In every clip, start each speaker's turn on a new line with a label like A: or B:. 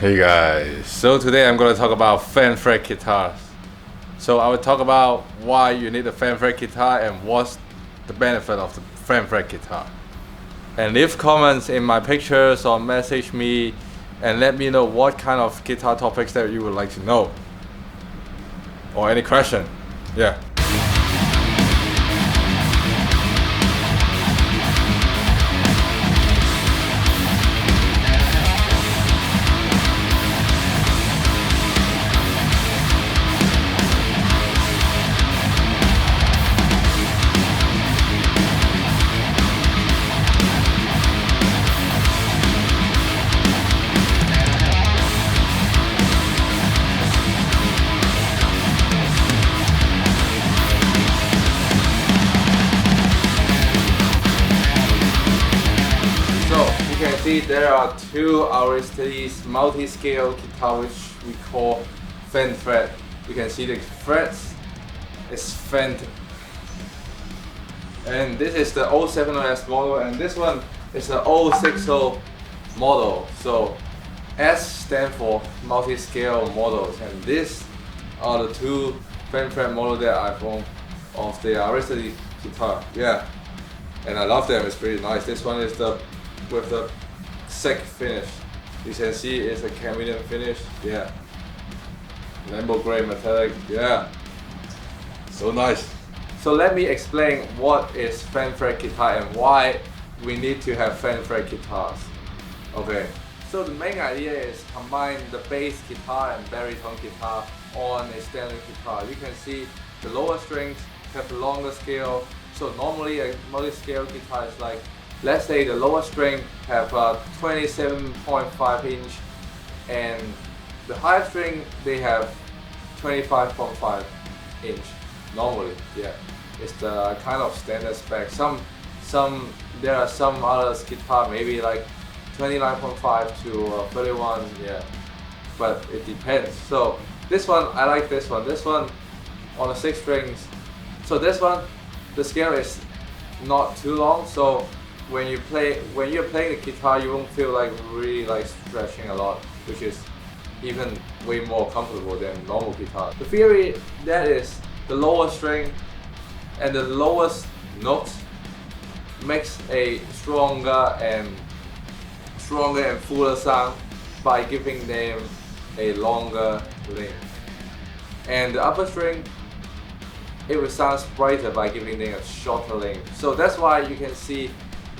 A: Hey guys, so today I'm going to talk about fan fret guitars. So I will talk about why you need a fan fret guitar and what's the benefit of the fan fret guitar. And leave comments in my pictures or message me and let me know what kind of guitar topics that you would like to know. Or any question. Yeah. You can see there are two Aristides multi-scale guitar which we call fan fret. You can see the frets is fanned. And this is the 070S model and this one is the 060 model. So S stands for multi-scale models and these are the two fan fret models that I found of the Aristides guitar. Yeah, and I love them, it's pretty nice. This one is the with the thick finish. You can see it's a chameleon finish. Yeah. Lambo gray metallic. Yeah. So nice. So let me explain what is fan fret guitar and why we need to have fan fret guitars. Okay. So the main idea is combine the bass guitar and baritone guitar on a standard guitar. You can see the lower strings have a longer scale. So normally a multi-scale guitar is like, let's say the lower string have a 27.5 inch and the higher string they have 25.5 inch normally. Yeah, it's the kind of standard spec. There are some others guitar maybe like 29.5 to 31. Yeah, but it depends. So this one I like this one on the 6 strings. So this one the scale is not too long, so when you're playing the guitar, you won't feel like really like stretching a lot, which is even way more comfortable than normal guitar. The theory that is the lower string and the lowest note makes a stronger and fuller sound by giving them a longer length, and the upper string it will sound brighter by giving them a shorter length. So that's why you can see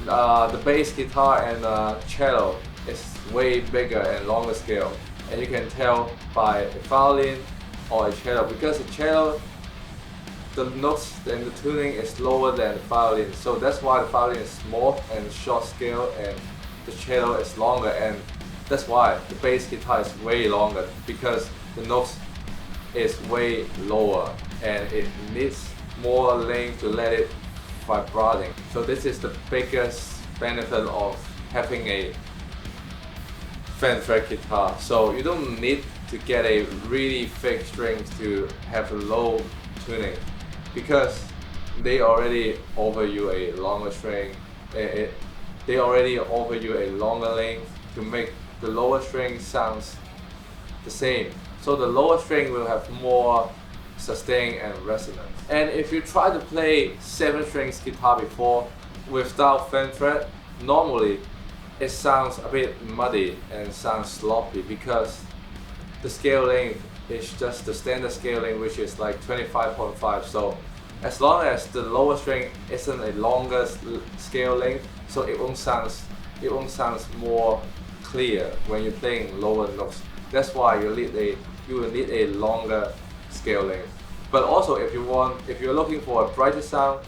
A: the bass guitar and cello is way bigger and longer scale, and you can tell by a violin or a cello because the cello, the notes and the tuning is lower than the violin. So that's why the violin is small and short scale and the cello is longer, and that's why the bass guitar is way longer because the notes is way lower and it needs more length to let it vibrating. So this is the biggest benefit of having a fan fret guitar. So you don't need to get a really thick strings to have a low tuning because they already offer you a longer string. They already offer you a longer length to make the lower string sounds the same. So the lower string will have more sustain and resonance. And if you try to play 7 strings guitar before without fan fret, normally it sounds a bit muddy and sounds sloppy because the scale length is just the standard scale length, which is like 25.5. So as long as the lower string isn't a longer scale length, so it won't sound more clear when you're playing lower notes. That's why you will need a longer scale length. But also if you're looking for a brighter sound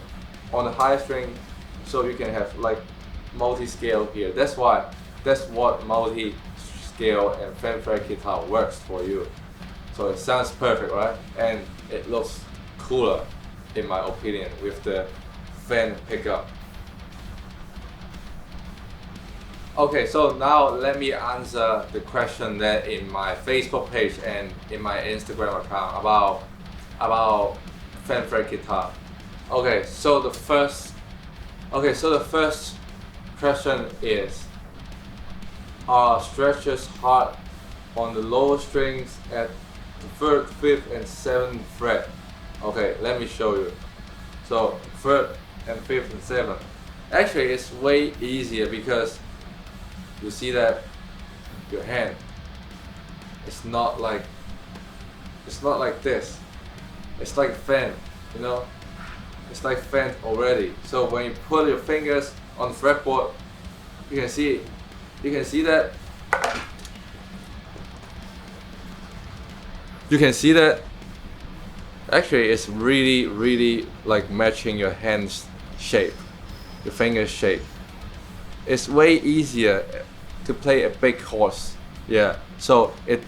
A: on the higher string, so you can have like multi-scale here. That's what multi-scale and fan fret guitar works for you. So it sounds perfect, right? And it looks cooler in my opinion with the fan pickup. Okay, so now let me answer the question that in my Facebook page and in my Instagram account about fan fret guitar. Okay, so the first question is, are stretches hard on the lower strings at the 3rd, 5th, and 7th fret. Okay, let me show you. So 3rd and 5th and 7th. Actually, it's way easier because you see that your hand, it's not like this. It's like fan, you know. It's like fan already. So when you put your fingers on the fretboard, you can see that. You can see that. Actually, it's really like matching your hand's shape, your finger's shape. It's way easier to play a big chords. Yeah. So it's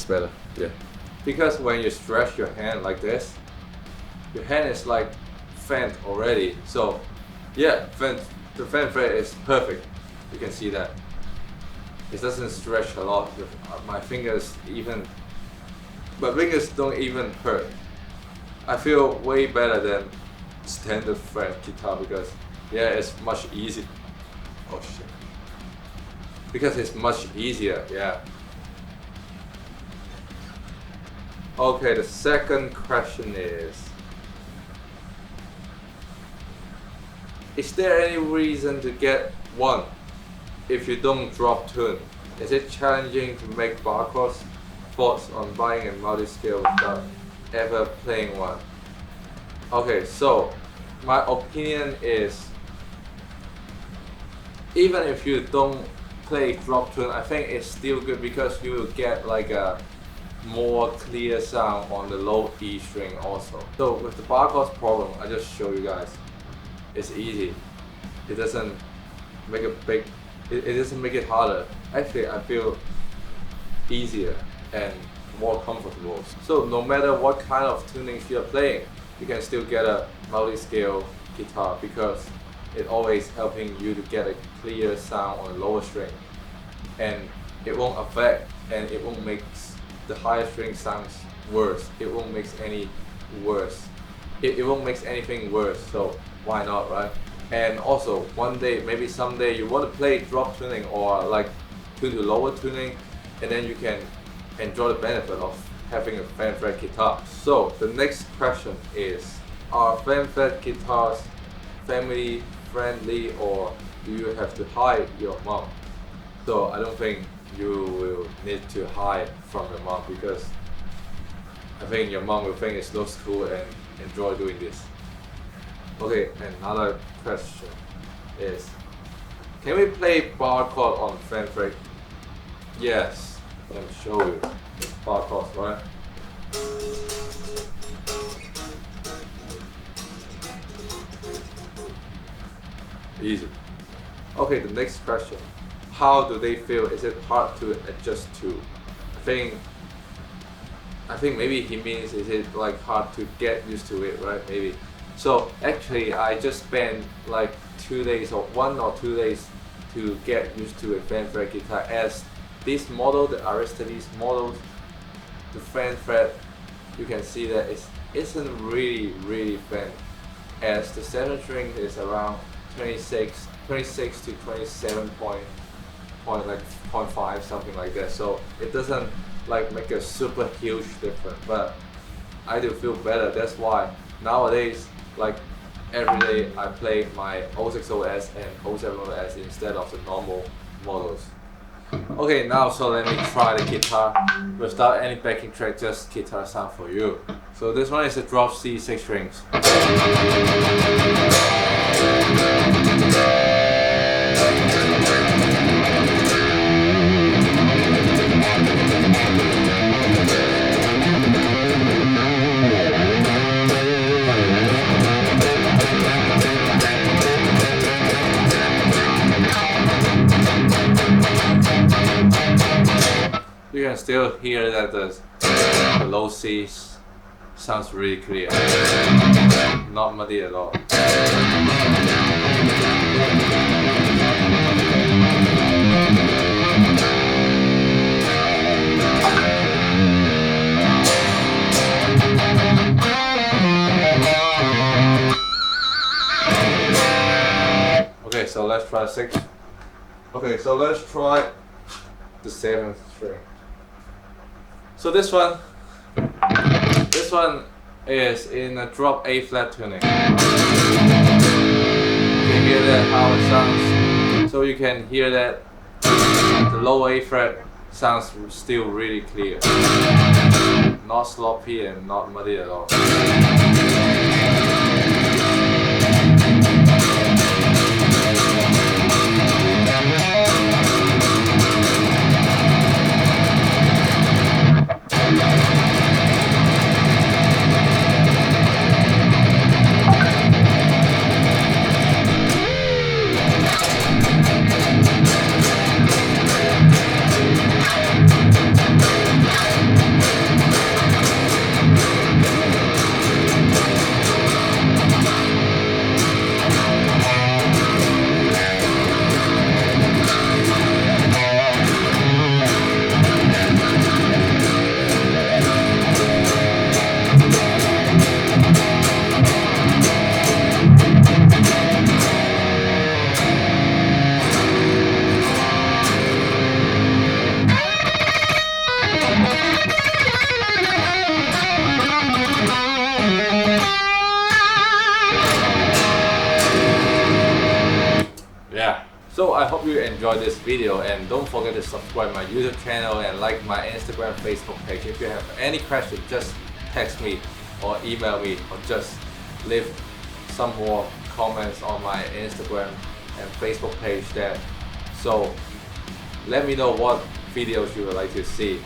A: better. Yeah. Because when you stretch your hand like this, your hand is like fanned already. So yeah, the fan fret is perfect. You can see that. It doesn't stretch a lot. My fingers don't even hurt. I feel way better than standard fret guitar because yeah, it's much easier. Oh shit. Because it's much easier, yeah. Okay, the second question is there any reason to get one if you don't drop tune? Is it challenging to make bar chords? Thoughts on buying a multi-scale without ever playing one? Okay, so my opinion is even if you don't play drop tune, I think it's still good because you will get like a more clear sound on the low E string also. So with the bar chords problem, I just show you guys. It's easy. It doesn't make it doesn't make it harder. Actually, I feel easier and more comfortable. So no matter what kind of tunings you're playing, you can still get a multi-scale guitar because it always helping you to get a clear sound on the lower string, and it won't affect and it won't make the higher string sounds worse. It won't make any worse. It won't make anything worse. So why not, right? And also one day, maybe someday you want to play drop tuning or like tune to lower tuning, and then you can enjoy the benefit of having a fan fret guitar. So the next question is, are fan fret guitars family friendly or do you have to hide your mom? So I don't think you will need to hide from your mom because I think your mom will think it looks cool and enjoy doing this. Okay, another question is, can we play bar chord on fan fret? Yes, let me show you the bar chords, right? Easy. Okay, the next question. How do they feel? Is it hard to adjust to? I think maybe he means is it like hard to get used to it, right? Maybe. So actually I just spent like 2 days or 1 or 2 days to get used to a fan fret guitar, as this model, the Aristides model, the fan fret, you can see that it isn't really fan, as the center string is around 26 to 27 point like 0.5, something like that. So it doesn't like make a super huge difference, but I do feel better. That's why nowadays, like every day, I play my 06OS and 07OS instead of the normal models. Okay, now so let me try the guitar without any backing track, just guitar sound for you. So this one is a drop C 6 strings. You can still hear that the low C sounds really clear, not muddy at all. Okay, so let's try 6. Okay, so let's try the 7th string. So this one is in a drop A flat tuning. You can hear that how it sounds. So you can hear that the low A fret sounds still really clear, not sloppy and not muddy at all. Yeah, so I hope you enjoyed this video, and don't forget to subscribe my YouTube channel and like my Instagram, Facebook page. If you have any questions, just text me or email me, or just leave some more comments on my Instagram and Facebook page there. So let me know what videos you would like to see.